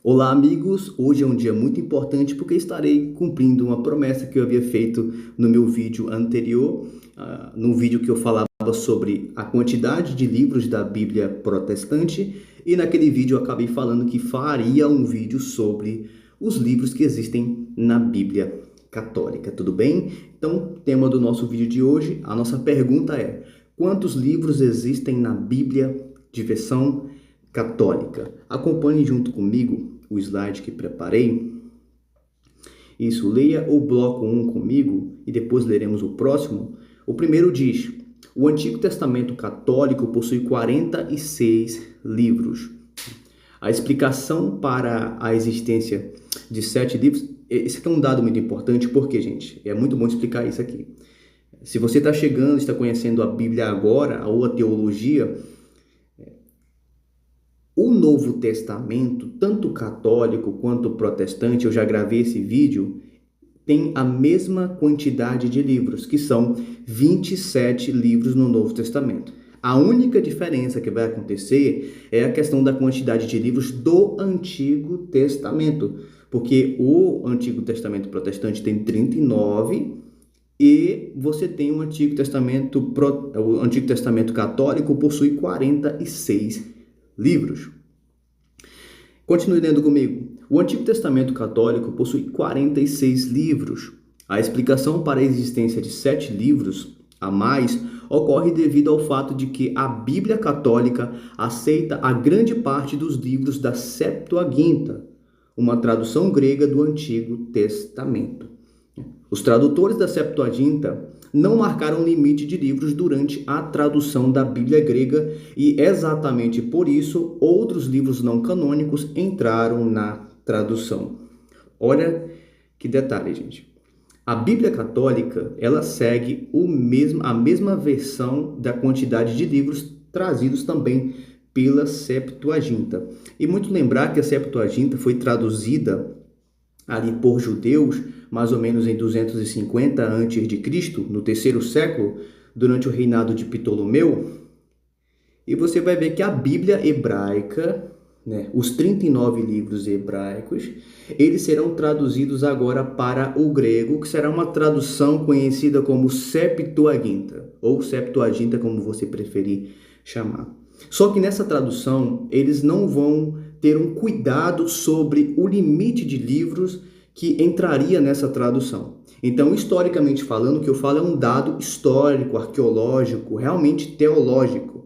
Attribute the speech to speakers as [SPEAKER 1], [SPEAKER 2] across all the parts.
[SPEAKER 1] Olá, amigos! Hoje é um dia muito importante porque estarei cumprindo uma promessa que eu havia feito no meu vídeo anterior, no vídeo que eu falava sobre a quantidade de livros da Bíblia protestante, e naquele vídeo eu acabei falando que faria um vídeo sobre os livros que existem na Bíblia católica, tudo bem? Então, tema do nosso vídeo de hoje, a nossa pergunta é: quantos livros existem na Bíblia de versão católica? Acompanhe junto comigo o slide que preparei. Isso, leia o bloco 1 comigo e depois leremos o próximo. O primeiro diz: o Antigo Testamento católico possui 46 livros. A explicação para a existência de 7 livros, esse aqui é um dado muito importante, porque, gente, é muito bom explicar isso aqui. Se você está chegando, está conhecendo a Bíblia agora, ou a teologia, o Novo Testamento, tanto católico quanto protestante, eu já gravei esse vídeo, tem a mesma quantidade de livros, que são 27 livros no Novo Testamento. A única diferença que vai acontecer é a questão da quantidade de livros do Antigo Testamento, porque o Antigo Testamento protestante tem 39 e você tem o Antigo Testamento católico possui 46 livros. Continue lendo comigo. O Antigo Testamento católico possui 46 livros. A explicação para a existência de 7 livros a mais ocorre devido ao fato de que a Bíblia católica aceita a grande parte dos livros da Septuaginta, uma tradução grega do Antigo Testamento. Os tradutores da Septuaginta não marcaram limite de livros durante a tradução da Bíblia grega e, exatamente por isso, outros livros não canônicos entraram na tradução. Olha que detalhe, gente. A Bíblia católica, ela segue a mesma versão da quantidade de livros trazidos também pela Septuaginta. E muito lembrar que a Septuaginta foi traduzida ali por judeus, mais ou menos em 250 a.C., no terceiro século, durante o reinado de Ptolomeu. E você vai ver que a Bíblia hebraica, os 39 livros hebraicos, eles serão traduzidos agora para o grego, que será uma tradução conhecida como Septuaginta, ou Septuaginta, como você preferir chamar. Só que nessa tradução, eles não vão ter um cuidado sobre o limite de livros que entraria nessa tradução. Então, historicamente falando, o que eu falo é um dado histórico, arqueológico, realmente teológico,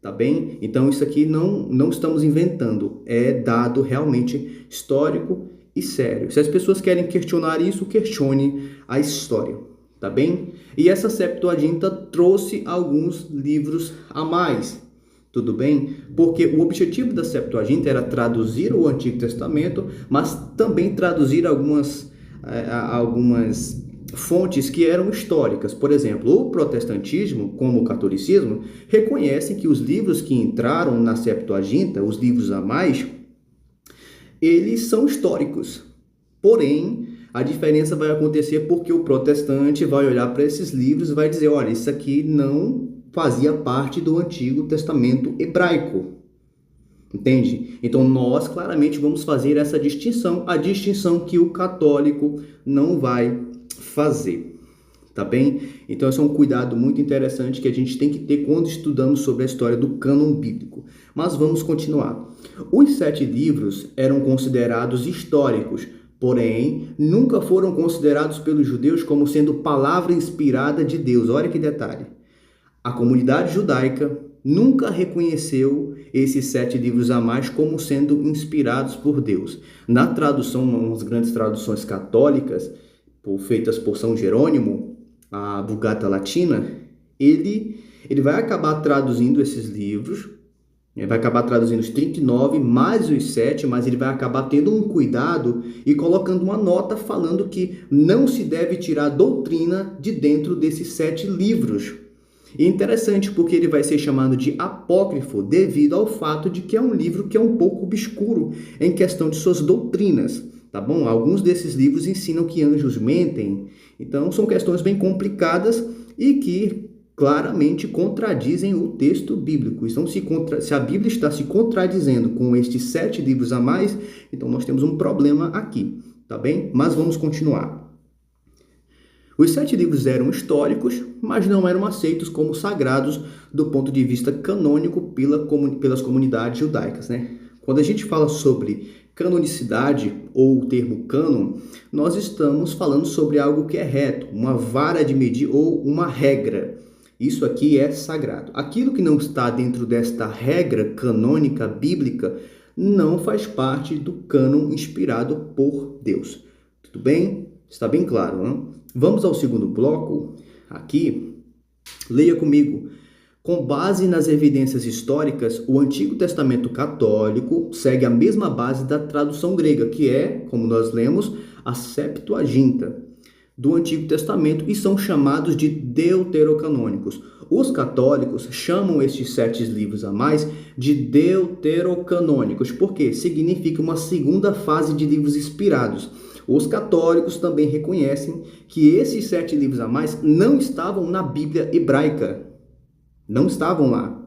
[SPEAKER 1] tá bem? Então, isso aqui não estamos inventando, é dado realmente histórico e sério. Se as pessoas querem questionar isso, questione a história, tá bem? E essa Septuaginta trouxe alguns livros a mais, tudo bem? Porque o objetivo da Septuaginta era traduzir o Antigo Testamento, mas também traduzir algumas fontes que eram históricas. Por exemplo, o protestantismo, como o catolicismo, reconhecem que os livros que entraram na Septuaginta, os livros a mais, eles são históricos. Porém, a diferença vai acontecer porque o protestante vai olhar para esses livros e vai dizer: olha, isso aqui não fazia parte do Antigo Testamento hebraico. Entende? Então, nós claramente vamos fazer essa distinção, a distinção que o católico não vai fazer. Tá bem? Então, esse é um cuidado muito interessante que a gente tem que ter quando estudamos sobre a história do cânon bíblico. Mas vamos continuar. Os 7 livros eram considerados históricos, porém, nunca foram considerados pelos judeus como sendo palavra inspirada de Deus. Olha que detalhe. A comunidade judaica nunca reconheceu esses 7 livros a mais como sendo inspirados por Deus. Na tradução, umas grandes traduções católicas, feitas por São Jerônimo, a Vulgata Latina, ele vai acabar traduzindo esses livros, ele vai acabar traduzindo os 39 mais os 7, mas ele vai acabar tendo um cuidado e colocando uma nota falando que não se deve tirar doutrina de dentro desses 7 livros. E interessante porque ele vai ser chamado de apócrifo devido ao fato de que é um livro que é um pouco obscuro em questão de suas doutrinas, tá bom? Alguns desses livros ensinam que anjos mentem, então são questões bem complicadas e que claramente contradizem o texto bíblico. Então, se a Bíblia está se contradizendo com estes 7 livros a mais, então nós temos um problema aqui, tá bem? Mas vamos continuar. Os 7 livros eram históricos, mas não eram aceitos como sagrados do ponto de vista canônico pelas comunidades judaicas, né? Quando a gente fala sobre canonicidade ou o termo cânon, nós estamos falando sobre algo que é reto, uma vara de medir ou uma regra. Isso aqui é sagrado. Aquilo que não está dentro desta regra canônica bíblica não faz parte do cânon inspirado por Deus. Tudo bem? Está bem claro, não? Vamos ao segundo bloco. Aqui, leia comigo. Com base nas evidências históricas, o Antigo Testamento católico segue a mesma base da tradução grega, que é, como nós lemos, a Septuaginta do Antigo Testamento, e são chamados de deuterocanônicos. Os católicos chamam estes 7 livros a mais de deuterocanônicos, porque significa uma segunda fase de livros inspirados. Os católicos também reconhecem que esses 7 livros a mais não estavam na Bíblia hebraica. Não estavam lá.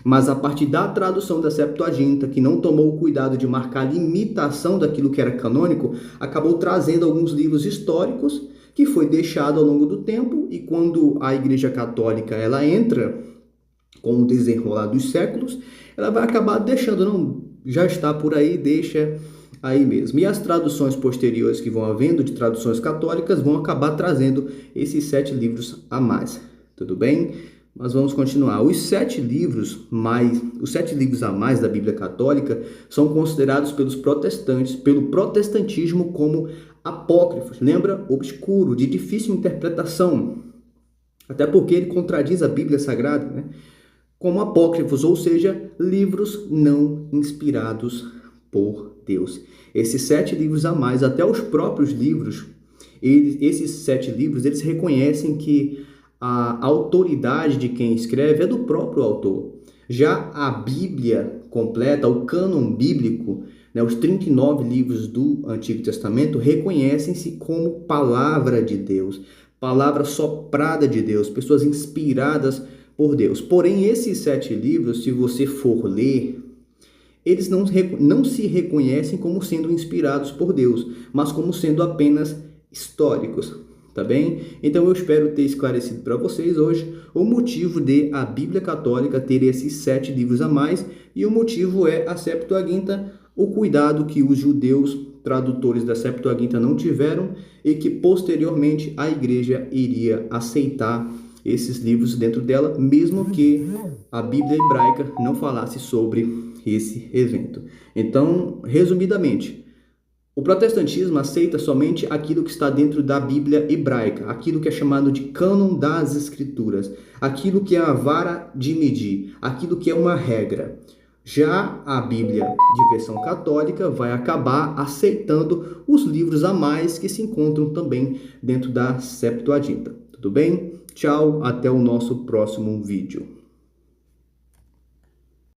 [SPEAKER 1] Mas a partir da tradução da Septuaginta, que não tomou o cuidado de marcar a limitação daquilo que era canônico, acabou trazendo alguns livros históricos que foi deixado ao longo do tempo, e quando a Igreja Católica ela entra com o desenrolar dos séculos, ela vai acabar deixando, não, já está por aí, deixa aí mesmo. E as traduções posteriores que vão havendo de traduções católicas vão acabar trazendo esses 7 livros a mais. Tudo bem? Mas vamos continuar. Os 7 livros a mais da Bíblia Católica são considerados pelos protestantes, pelo protestantismo, como apócrifos. Lembra? Obscuro, de difícil interpretação. Até porque ele contradiz a Bíblia Sagrada, né? Como apócrifos, ou seja, livros não inspirados por Deus. Esses 7 livros a mais, até os próprios livros, esses 7 livros, eles reconhecem que a autoridade de quem escreve é do próprio autor. Já a Bíblia completa, o cânon bíblico, né, os 39 livros do Antigo Testamento, reconhecem-se como palavra de Deus, palavra soprada de Deus, pessoas inspiradas por Deus. Porém, esses 7 livros, se você for ler, eles não se reconhecem como sendo inspirados por Deus, mas como sendo apenas históricos. Tá bem? Então eu espero ter esclarecido para vocês hoje o motivo de a Bíblia Católica ter esses 7 livros a mais, e o motivo é a Septuaginta, o cuidado que os judeus tradutores da Septuaginta não tiveram e que posteriormente a igreja iria aceitar esses livros dentro dela, mesmo que a Bíblia hebraica não falasse sobre esse evento. Então, resumidamente, o protestantismo aceita somente aquilo que está dentro da Bíblia hebraica, aquilo que é chamado de cânon das Escrituras, aquilo que é a vara de medir, aquilo que é uma regra. Já a Bíblia de versão católica vai acabar aceitando os livros a mais que se encontram também dentro da Septuaginta. Tudo bem? Tchau, até o nosso próximo vídeo.